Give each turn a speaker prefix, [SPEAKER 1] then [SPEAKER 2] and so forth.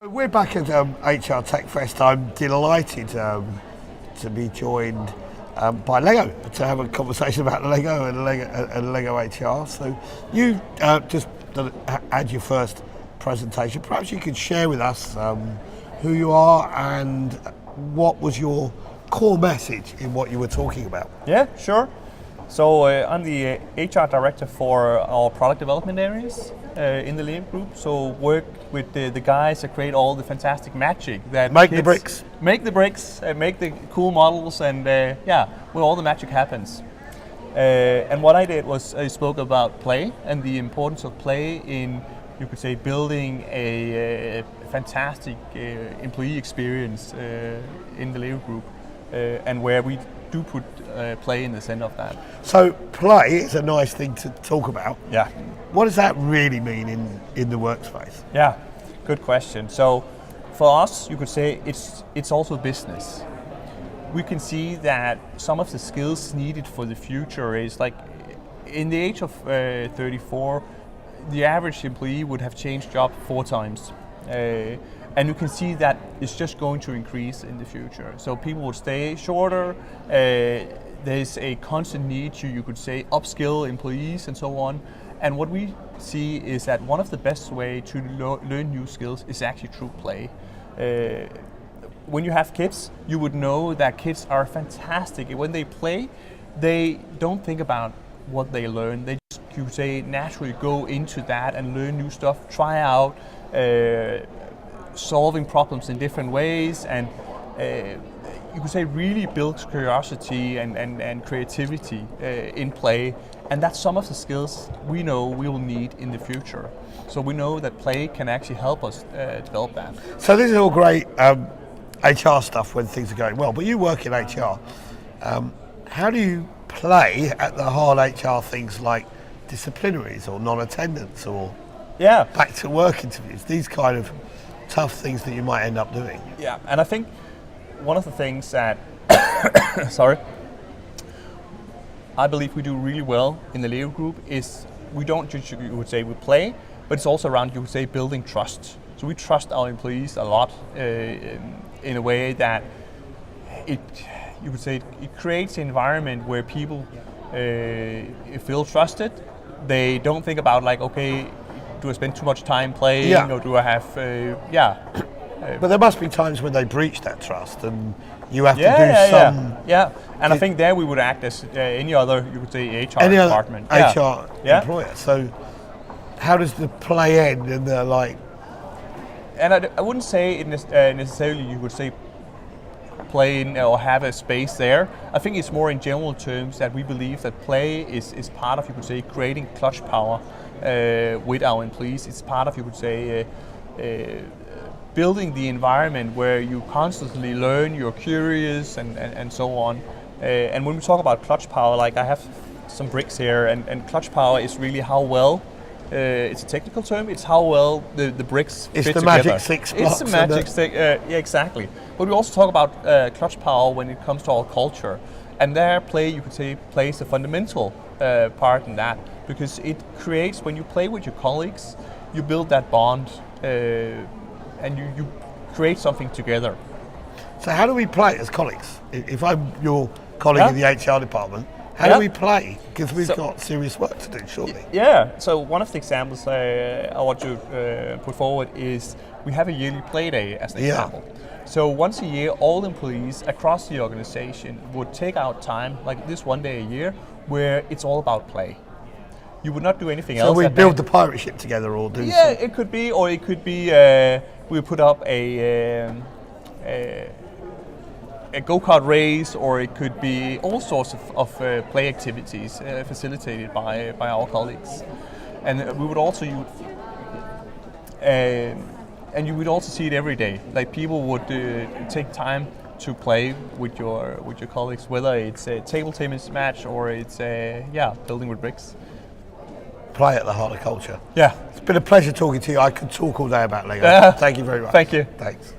[SPEAKER 1] We're back at HR Tech Fest. I'm delighted to be joined by Lego to have a conversation about Lego and Lego HR. So you just had your first presentation. Perhaps you could share with us who you are and what was your core message in what you were talking about.
[SPEAKER 2] Yeah, sure. So I'm the HR director for our product development areas in the Lego Group. So work with the guys that create all the fantastic magic that
[SPEAKER 1] Make the bricks,
[SPEAKER 2] make the cool models, and where all the magic happens. And what I did was I spoke about play and the importance of play in, you could say, building a fantastic employee experience in the Lego Group, and where we do put play in the center of that.
[SPEAKER 1] So play is a nice thing to talk about.
[SPEAKER 2] Yeah.
[SPEAKER 1] What does that really mean in the workspace?
[SPEAKER 2] Yeah, good question. So for us, you could say it's also business. We can see that some of the skills needed for the future is like, in the age of 34, the average employee would have changed job 4 times. And you can see that it's just going to increase in the future. So people will stay shorter. There's a constant need to, you could say, upskill employees and so on. And what we see is that one of the best way to learn new skills is actually through play. When you have kids, you would know that kids are fantastic. When they play, they don't think about what they learn. They just, you could say, naturally go into that and learn new stuff, try out, solving problems in different ways, and you could say really builds curiosity and creativity in play. And that's some of the skills we know we will need in the future. So we know that play can actually help us develop that.
[SPEAKER 1] So this is all great HR stuff when things are going well, but you work in HR. How do you play at the hard HR things like disciplinaries or non-attendance or back to work interviews, these kind of tough things that you might end up doing?
[SPEAKER 2] Yeah, and I think one of the things that I believe we do really well in the Lego Group is we don't just, you would say, we play, but it's also around, you would say, building trust. So we trust our employees a lot in a way that you would say, it creates an environment where people feel trusted. They don't think about like, okay, do I spend too much time playing, or do I have,
[SPEAKER 1] But there must be times when they breach that trust and you have to do some...
[SPEAKER 2] Yeah, and I think there we would act as any other, you could say, HR
[SPEAKER 1] any
[SPEAKER 2] department.
[SPEAKER 1] HR employer. So how does the play end in the like...
[SPEAKER 2] And I wouldn't say it necessarily you would say play in or have a space there. I think it's more in general terms that we believe that play is part of, you could say, creating clutch power with our employees. It's part of, you could say, building the environment where you constantly learn, you're curious, and so on. And when we talk about clutch power, like I have some bricks here, and clutch power is really how well, it's a technical term, it's how well the bricks fit together.
[SPEAKER 1] It's the magic 6 blocks.
[SPEAKER 2] It's the magic 6, yeah, exactly. But we also talk about clutch power when it comes to our culture. And there play, you could say, plays a fundamental part in that, because it creates, when you play with your colleagues, you build that bond and you create something together.
[SPEAKER 1] So how do we play as colleagues? If I'm your colleague in the HR department, how do we play? Because we've got serious work to do, surely.
[SPEAKER 2] Yeah, so one of the examples I want to put forward is we have a yearly play day as an example. So once a year, all employees across the organization would take out time, like this one day a year, where it's all about play. You would not do anything else.
[SPEAKER 1] So we build the pirate ship together or do
[SPEAKER 2] it could be, or it could be we put up a go-kart race, or it could be all sorts of play activities facilitated by our colleagues. And we would also and you would also see it every day. Like people would take time to play with your colleagues, whether it's a table tennis match or it's building with bricks.
[SPEAKER 1] Play at the heart of culture.
[SPEAKER 2] Yeah.
[SPEAKER 1] It's been a pleasure talking to you. I could talk all day about Lego. Thank you very much.
[SPEAKER 2] Thank you.
[SPEAKER 1] Thanks.